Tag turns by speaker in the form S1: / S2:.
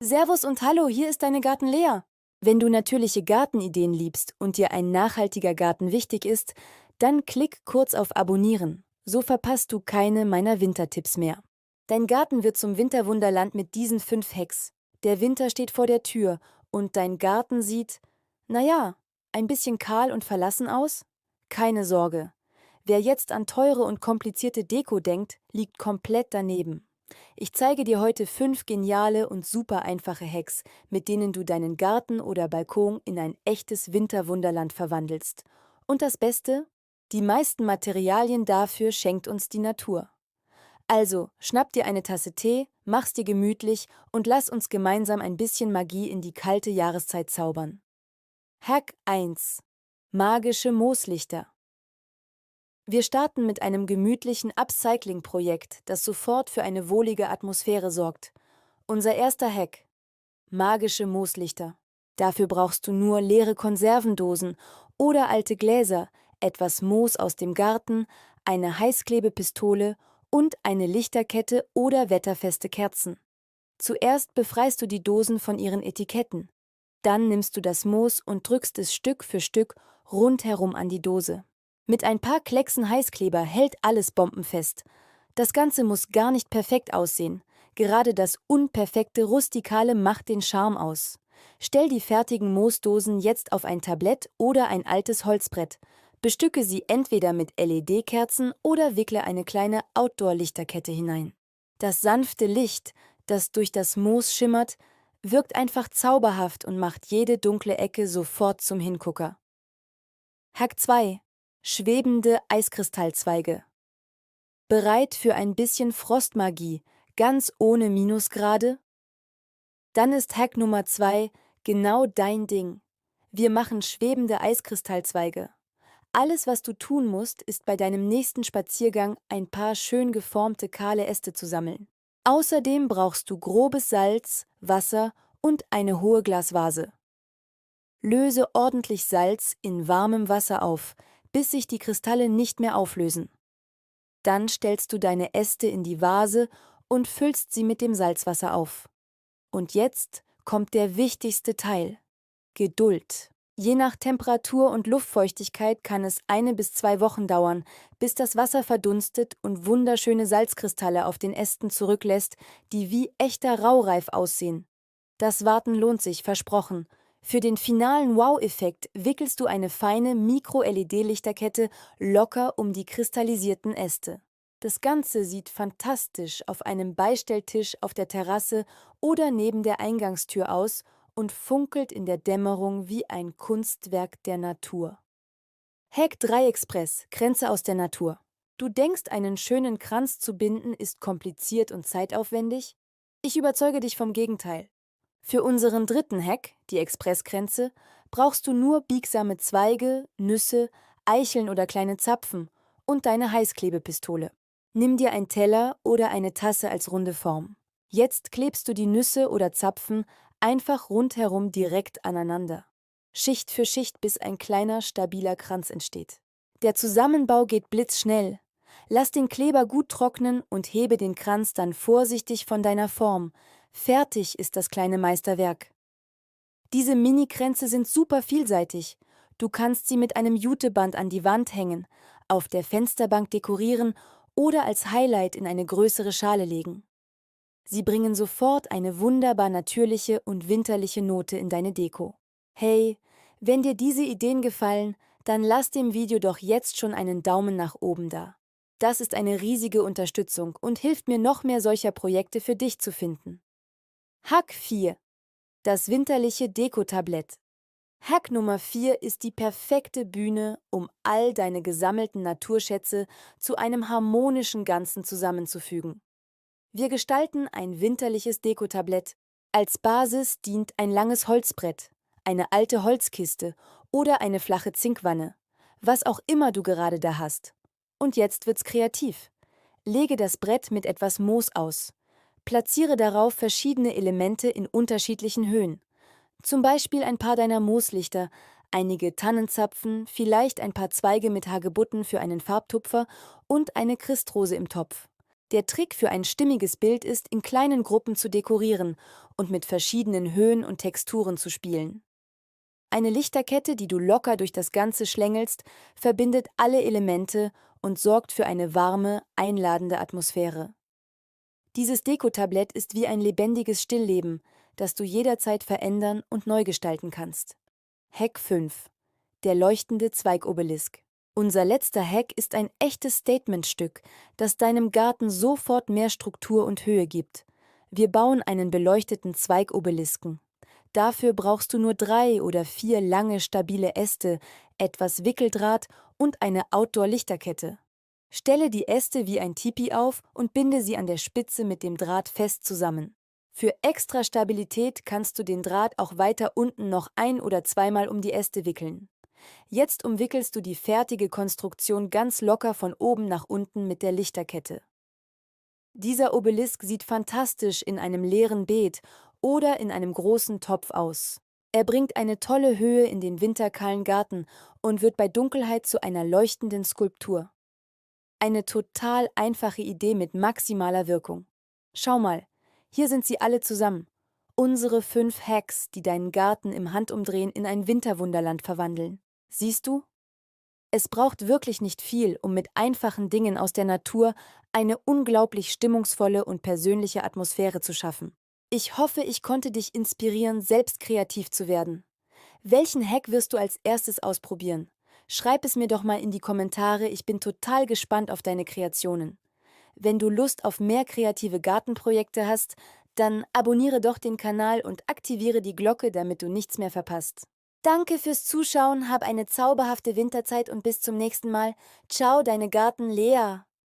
S1: Servus und Hallo, hier ist deine Garten Lea. Wenn du natürliche Gartenideen liebst und dir ein nachhaltiger Garten wichtig ist, dann klick kurz auf Abonnieren. So verpasst du keine meiner Wintertipps mehr. Dein Garten wird zum Winterwunderland mit diesen 5 Hacks. Der Winter steht vor der Tür und dein Garten sieht, naja, ein bisschen kahl und verlassen aus? Keine Sorge. Wer jetzt an teure und komplizierte Deko denkt, liegt komplett daneben. Ich zeige dir heute 5 geniale und super einfache Hacks, mit denen du deinen Garten oder Balkon in ein echtes Winterwunderland verwandelst. Und das Beste? Die meisten Materialien dafür schenkt uns die Natur. Also, schnapp dir eine Tasse Tee, mach's dir gemütlich und lass uns gemeinsam ein bisschen Magie in die kalte Jahreszeit zaubern. Hack 1: Magische Mooslichter. Wir starten mit einem gemütlichen Upcycling-Projekt, das sofort für eine wohlige Atmosphäre sorgt. Unser erster Hack: magische Mooslichter. Dafür brauchst du nur leere Konservendosen oder alte Gläser, etwas Moos aus dem Garten, eine Heißklebepistole und eine Lichterkette oder wetterfeste Kerzen. Zuerst befreist du die Dosen von ihren Etiketten. Dann nimmst du das Moos und drückst es Stück für Stück rundherum an die Dose. Mit ein paar Klecksen Heißkleber hält alles bombenfest. Das Ganze muss gar nicht perfekt aussehen. Gerade das Unperfekte Rustikale macht den Charme aus. Stell die fertigen Moosdosen jetzt auf ein Tablett oder ein altes Holzbrett. Bestücke sie entweder mit LED-Kerzen oder wickle eine kleine Outdoor-Lichterkette hinein. Das sanfte Licht, das durch das Moos schimmert, wirkt einfach zauberhaft und macht jede dunkle Ecke sofort zum Hingucker. Hack 2: schwebende Eiskristallzweige. Bereit für ein bisschen Frostmagie, ganz ohne Minusgrade? Dann ist Hack Nummer 2 genau dein Ding. Wir machen schwebende Eiskristallzweige. Alles, was du tun musst, ist bei deinem nächsten Spaziergang ein paar schön geformte kahle Äste zu sammeln. Außerdem brauchst du grobes Salz, Wasser und eine hohe Glasvase. Löse ordentlich Salz in warmem Wasser auf, bis sich die Kristalle nicht mehr auflösen. Dann stellst du deine Äste in die Vase und füllst sie mit dem Salzwasser auf. Und jetzt kommt der wichtigste Teil: Geduld. Je nach Temperatur und Luftfeuchtigkeit kann es 1 bis 2 Wochen dauern, bis das Wasser verdunstet und wunderschöne Salzkristalle auf den Ästen zurücklässt, die wie echter Raureif aussehen. Das Warten lohnt sich, versprochen. Für den finalen Wow-Effekt wickelst du eine feine Mikro-LED-Lichterkette locker um die kristallisierten Äste. Das Ganze sieht fantastisch auf einem Beistelltisch auf der Terrasse oder neben der Eingangstür aus und funkelt in der Dämmerung wie ein Kunstwerk der Natur. Hack 3 Express: Kränze aus der Natur. Du denkst, einen schönen Kranz zu binden ist kompliziert und zeitaufwendig? Ich überzeuge dich vom Gegenteil. Für unseren dritten Hack, die Expresskränze, brauchst du nur biegsame Zweige, Nüsse, Eicheln oder kleine Zapfen und deine Heißklebepistole. Nimm dir einen Teller oder eine Tasse als runde Form. Jetzt klebst du die Nüsse oder Zapfen einfach rundherum direkt aneinander. Schicht für Schicht, bis ein kleiner, stabiler Kranz entsteht. Der Zusammenbau geht blitzschnell. Lass den Kleber gut trocknen und hebe den Kranz dann vorsichtig von deiner Form. Fertig ist das kleine Meisterwerk. Diese Mini-Kränze sind super vielseitig. Du kannst sie mit einem Juteband an die Wand hängen, auf der Fensterbank dekorieren oder als Highlight in eine größere Schale legen. Sie bringen sofort eine wunderbar natürliche und winterliche Note in deine Deko. Hey, wenn dir diese Ideen gefallen, dann lass dem Video doch jetzt schon einen Daumen nach oben da. Das ist eine riesige Unterstützung und hilft mir, noch mehr solcher Projekte für dich zu finden. Hack 4: das winterliche Dekotablett. Hack Nummer 4 ist die perfekte Bühne, um all deine gesammelten Naturschätze zu einem harmonischen Ganzen zusammenzufügen. Wir gestalten ein winterliches Dekotablett. Als Basis dient ein langes Holzbrett, eine alte Holzkiste oder eine flache Zinkwanne, was auch immer du gerade da hast. Und jetzt wird's kreativ. Lege das Brett mit etwas Moos aus. Platziere darauf verschiedene Elemente in unterschiedlichen Höhen. Zum Beispiel ein paar deiner Mooslichter, einige Tannenzapfen, vielleicht ein paar Zweige mit Hagebutten für einen Farbtupfer und eine Christrose im Topf. Der Trick für ein stimmiges Bild ist, in kleinen Gruppen zu dekorieren und mit verschiedenen Höhen und Texturen zu spielen. Eine Lichterkette, die du locker durch das Ganze schlängelst, verbindet alle Elemente und sorgt für eine warme, einladende Atmosphäre. Dieses Dekotablett ist wie ein lebendiges Stillleben, das du jederzeit verändern und neu gestalten kannst. Hack 5: Der leuchtende Zweigobelisk. Unser letzter Hack ist ein echtes Statementstück, das deinem Garten sofort mehr Struktur und Höhe gibt. Wir bauen einen beleuchteten Zweigobelisken. Dafür brauchst du nur 3 oder 4 lange, stabile Äste, etwas Wickeldraht und eine Outdoor-Lichterkette. Stelle die Äste wie ein Tipi auf und binde sie an der Spitze mit dem Draht fest zusammen. Für extra Stabilität kannst du den Draht auch weiter unten noch ein- oder zweimal um die Äste wickeln. Jetzt umwickelst du die fertige Konstruktion ganz locker von oben nach unten mit der Lichterkette. Dieser Obelisk sieht fantastisch in einem leeren Beet oder in einem großen Topf aus. Er bringt eine tolle Höhe in den winterkahlen Garten und wird bei Dunkelheit zu einer leuchtenden Skulptur. Eine total einfache Idee mit maximaler Wirkung. Schau mal, hier sind sie alle zusammen. Unsere 5 Hacks, die deinen Garten im Handumdrehen in ein Winterwunderland verwandeln. Siehst du? Es braucht wirklich nicht viel, um mit einfachen Dingen aus der Natur eine unglaublich stimmungsvolle und persönliche Atmosphäre zu schaffen. Ich hoffe, ich konnte dich inspirieren, selbst kreativ zu werden. Welchen Hack wirst du als erstes ausprobieren? Schreib es mir doch mal in die Kommentare, ich bin total gespannt auf deine Kreationen. Wenn du Lust auf mehr kreative Gartenprojekte hast, dann abonniere doch den Kanal und aktiviere die Glocke, damit du nichts mehr verpasst. Danke fürs Zuschauen, hab eine zauberhafte Winterzeit und bis zum nächsten Mal. Ciao, deine Garten Lea.